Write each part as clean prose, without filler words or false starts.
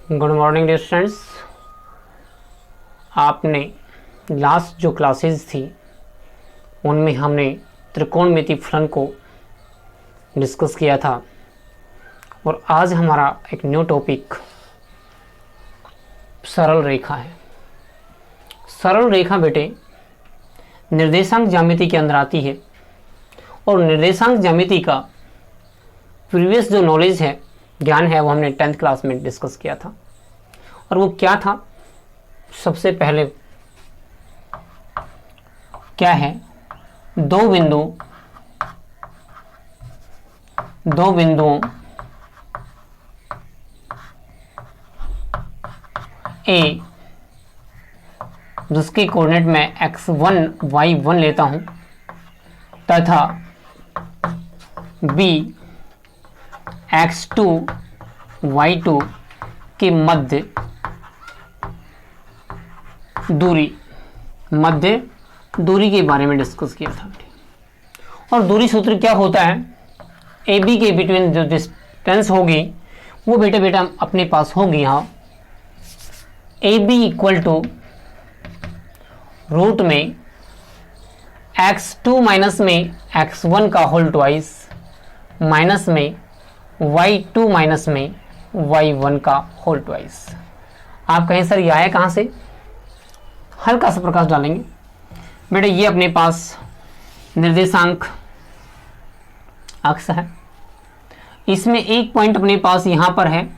Good morning dear students. आपने last जो classes थी उनमें हमने त्रिकोणमिति फलन को डिस्कस किया था और आज हमारा एक न्यू टॉपिक सरल रेखा है। सरल रेखा बेटे निर्देशांक ज्यामिति के अंदर आती है और निर्देशांक ज्यामिति का प्रीवियस जो नॉलेज है, ज्ञान है, वो हमने 10th क्लास में डिस्कस किया था। और वो क्या था? सबसे पहले क्या है, दो बिंदुओं ए जिसके कोऑर्डिनेट में x1 y1 लेता हूं तथा b x2 y2 के मध्य दूरी के बारे में डिस्कस किया था। और दूरी सूत्र क्या होता है? ए बी के बिटवीन जो डिस्टेंस होगी वो बेटा अपने पास होगी यहाँ A B equal to root में x2 माइनस में x1 का होल ट्वाइस माइनस में y2 माइनस में y1 का होल ट्वाइस। आप कहें सर ये आया कहाँ से? हल्का सा प्रकाश डालेंगे बेटा। ये अपने पास निर्देशांक अक्ष है, इसमें एक पॉइंट अपने पास यहाँ पर है,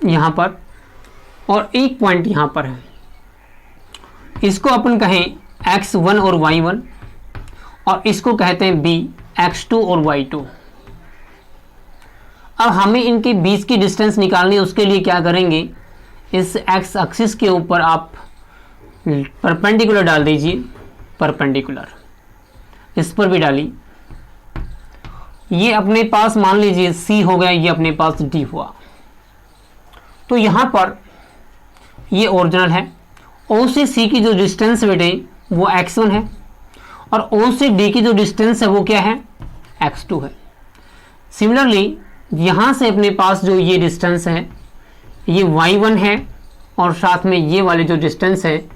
यहाँ पर, और एक पॉइंट यहाँ पर है। इसको अपन कहें x1 और y1 और इसको कहते हैं b x2 और y2। अब हमें इनके बीच की डिस्टेंस निकालनी है। उसके लिए क्या करेंगे, इस x एक्सिस के ऊपर आप परपेंडिकुलर डाल दीजिए, परपेंडिकुलर इस पर भी डाली। ये अपने पास मान लीजिए c हो गया, ये अपने पास d हुआ। तो यहाँ पर ये ओरिजिनल है। O से C की जो डिस्टेंस बेटे वो x1 है और O से D की जो डिस्टेंस है वो क्या है? x2 है। सिमिलरली यहाँ से अपने पास जो ये डिस्टेंस है ये y1 है और साथ में ये वाले जो डिस्टेंस है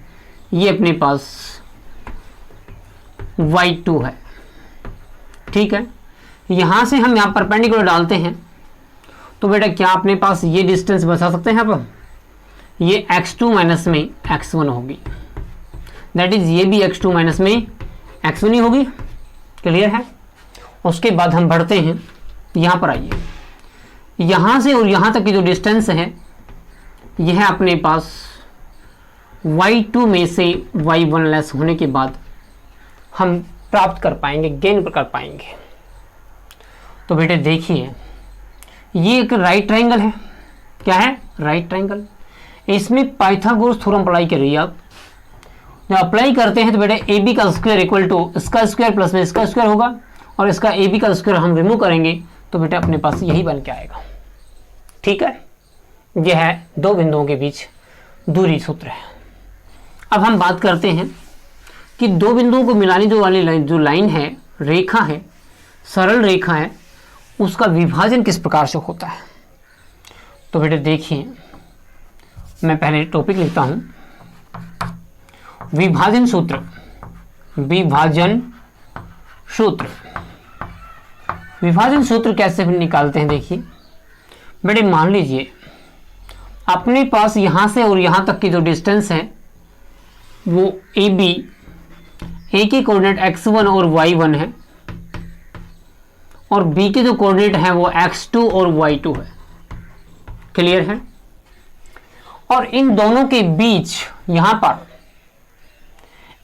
ये अपने पास y2 है। ठीक है, यहाँ से हम यहाँ परपेंडिकुलर डालते हैं तो बेटा क्या अपने पास ये डिस्टेंस बचा सकते हैं आप? ये x2 माइनस में x1 होगी, दैट इज ये भी x2 माइनस में x1 ही होगी। क्लियर है? उसके बाद हम बढ़ते हैं, यहाँ पर आइए। यहाँ से और यहाँ तक की जो डिस्टेंस है यह है अपने पास y2 में से y1 लेस होने के बाद हम प्राप्त कर पाएंगे, गेन कर पाएंगे। तो बेटे देखिए ये एक राइट ट्रायंगल है। क्या है? Right triangle. इसमें पाइथागोरस थ्योरम अप्लाई करिए आप। जब अप्लाई करते हैं तो बेटे ए बी का स्क्वायर इक्वल टू इसका स्क्वायर प्लस में इसका स्क्वायर होगा और इसका ए बी का स्क्वायर हम रिमूव करेंगे तो बेटा अपने पास यही बन के आएगा। ठीक है, यह है दो बिंदुओं के बीच दूरी सूत्र है। अब हम बात करते हैं कि दो बिंदुओं को मिलाने जो वाली लाइन है, रेखा है, सरल रेखा है, उसका विभाजन किस प्रकार से होता है। तो बेटे देखिए, मैं पहले टॉपिक लिखता हूं, विभाजन सूत्र। विभाजन सूत्र कैसे निकालते हैं? देखिए बेटे, मान लीजिए अपने पास यहां से और यहां तक की जो डिस्टेंस है वो ए बी, ए के कोऑर्डिनेट x1 और y1 है और b के जो कोऑर्डिनेट है वो x2 और y2 है। क्लियर है? और इन दोनों के बीच यहां पर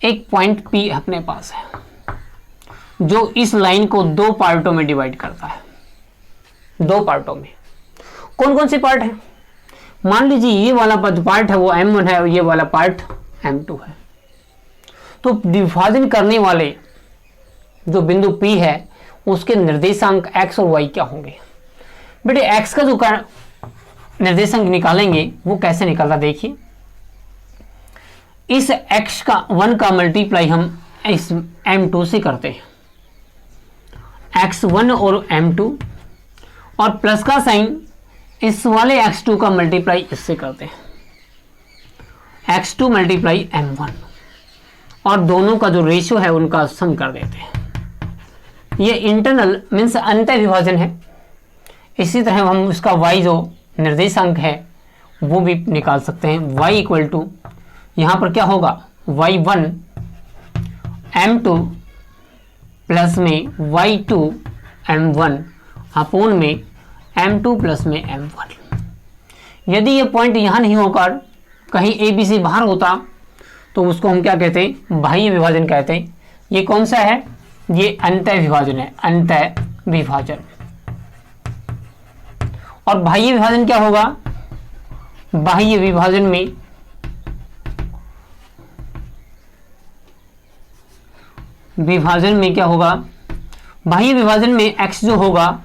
एक पॉइंट P अपने पास है जो इस लाइन को दो पार्टों में डिवाइड करता है। दो पार्टों में कौन कौन से पार्ट है? मान लीजिए ये वाला पार्ट है वो m1 है और ये वाला पार्ट m2 है। तो विभाजन करने वाले जो बिंदु P है उसके निर्देशांक x और y क्या होंगे? बेटे x का जो निर्देशांक निकालेंगे वो कैसे निकलता? देखिए, इस x का 1 का मल्टीप्लाई हम इस m2 से करते हैं, x1 और m2 और प्लस का साइन इस वाले x2 का मल्टीप्लाई इससे करते हैं, x2 मल्टीप्लाई m1, और दोनों का जो रेशियो है उनका सम कर देते हैं। ये इंटरनल मीन्स अंतः विभाजन है। इसी तरह हम उसका y जो निर्देशांक है वो भी निकाल सकते हैं। y इक्वल टू यहाँ पर क्या होगा, y1 m2 प्लस में y2 m1 अपोन में m2 प्लस में m1। यदि ये पॉइंट यहाँ नहीं होकर कहीं ए बी सी बाहर होता तो उसको हम क्या कहते हैं, बाह्य विभाजन कहते हैं। ये कौन सा है, ये अंतः विभाजन है, अंतः विभाजन। और बाह्य विभाजन क्या होगा, बाह्य विभाजन में क्या होगा, बाह्य विभाजन में x जो होगा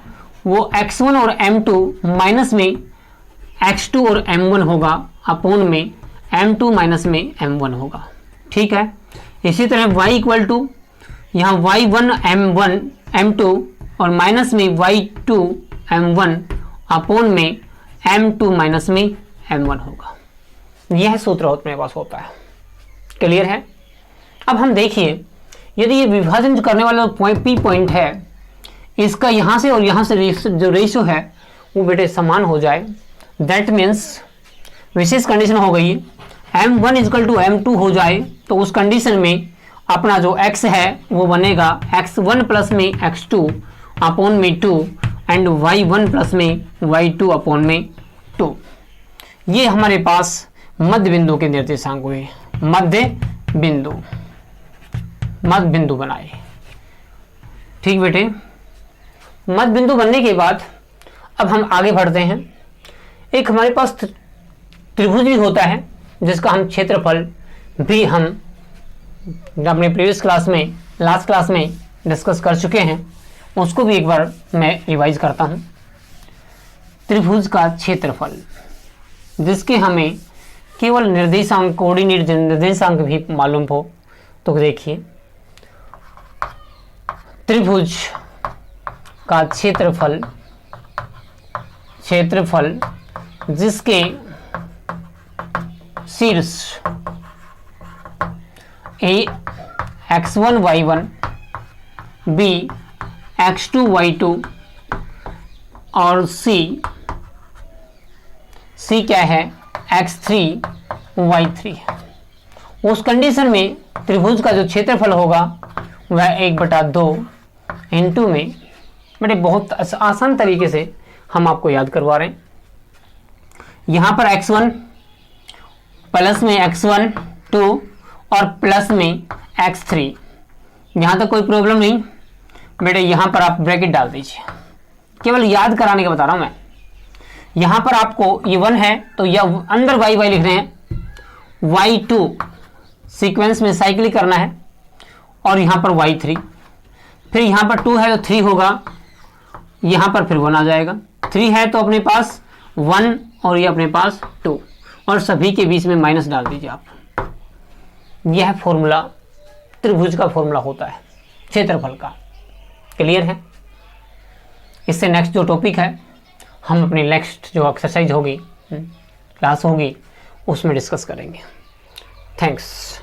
वो x1 और m2 माइनस में x2 और m1 होगा अपोन में m2 माइनस में m1 होगा। ठीक है। इसी तरह y इक्वल टू यहाँ y1 m1 m2 और माइनस में y2 m1 अपोन में m2 माइनस में m1 होगा। यह सूत्र अपने पास होता है। क्लियर है। अब हम देखिए, यदि ये विभाजन करने वाला पी पॉइंट है, इसका यहाँ से और यहाँ से जो रेशियो है वो बेटे समान हो जाए, दैट मीन्स विशेष कंडीशन हो गई m1 इजकल टू m2 हो जाए, तो उस कंडीशन में अपना जो x है वो बनेगा x1 प्लस में x2 अपोन में 2 एंड y1 प्लस में y2 अपोन में 2। ये हमारे पास मध्य बिंदु के निर्देशांक हुए, मध्य बिंदु बनाए। ठीक बेटे, मध्य बिंदु बनने के बाद अब हम आगे बढ़ते हैं। एक हमारे पास त्रिभुज भी होता है जिसका हम क्षेत्रफल भी हम अपने प्रीवियस क्लास में, लास्ट क्लास में डिस्कस कर चुके हैं। उसको भी एक बार मैं रिवाइज करता हूँ। त्रिभुज का क्षेत्रफल जिसके हमें केवल निर्देशांक, कोऑर्डिनेट निर्देशांक भी मालूम हो, तो देखिए त्रिभुज का क्षेत्रफल जिसके शीर्ष A x1 y1 B x2 y2 और C क्या है x3 y3। उस कंडीशन में त्रिभुज का जो क्षेत्रफल होगा वह 1/2 इंटू में, बड़े बहुत आसान तरीके से हम आपको याद करवा रहे हैं। यहाँ पर x1 प्लस में x1 2 और प्लस में x3, यहाँ तक कोई प्रॉब्लम नहीं बेटे। यहाँ पर आप ब्रैकेट डाल दीजिए, केवल याद कराने का बता रहा हूँ मैं। यहाँ पर आपको ये 1 है तो यह अंदर y लिख रहे हैं, y2 सीक्वेंस में साइकिल करना है, और यहाँ पर y3, फिर यहाँ पर 2 है तो 3 होगा, यहाँ पर फिर 1 आ जाएगा। 3 है तो अपने पास 1 और ये अपने पास 2, और सभी के बीच में माइनस डाल दीजिए आप। यह फॉर्मूला त्रिभुज का फॉर्मूला होता है क्षेत्रफल का। क्लियर है। इससे नेक्स्ट जो टॉपिक है हम अपनी नेक्स्ट जो एक्सरसाइज होगी, क्लास होगी, उसमें डिस्कस करेंगे। थैंक्स।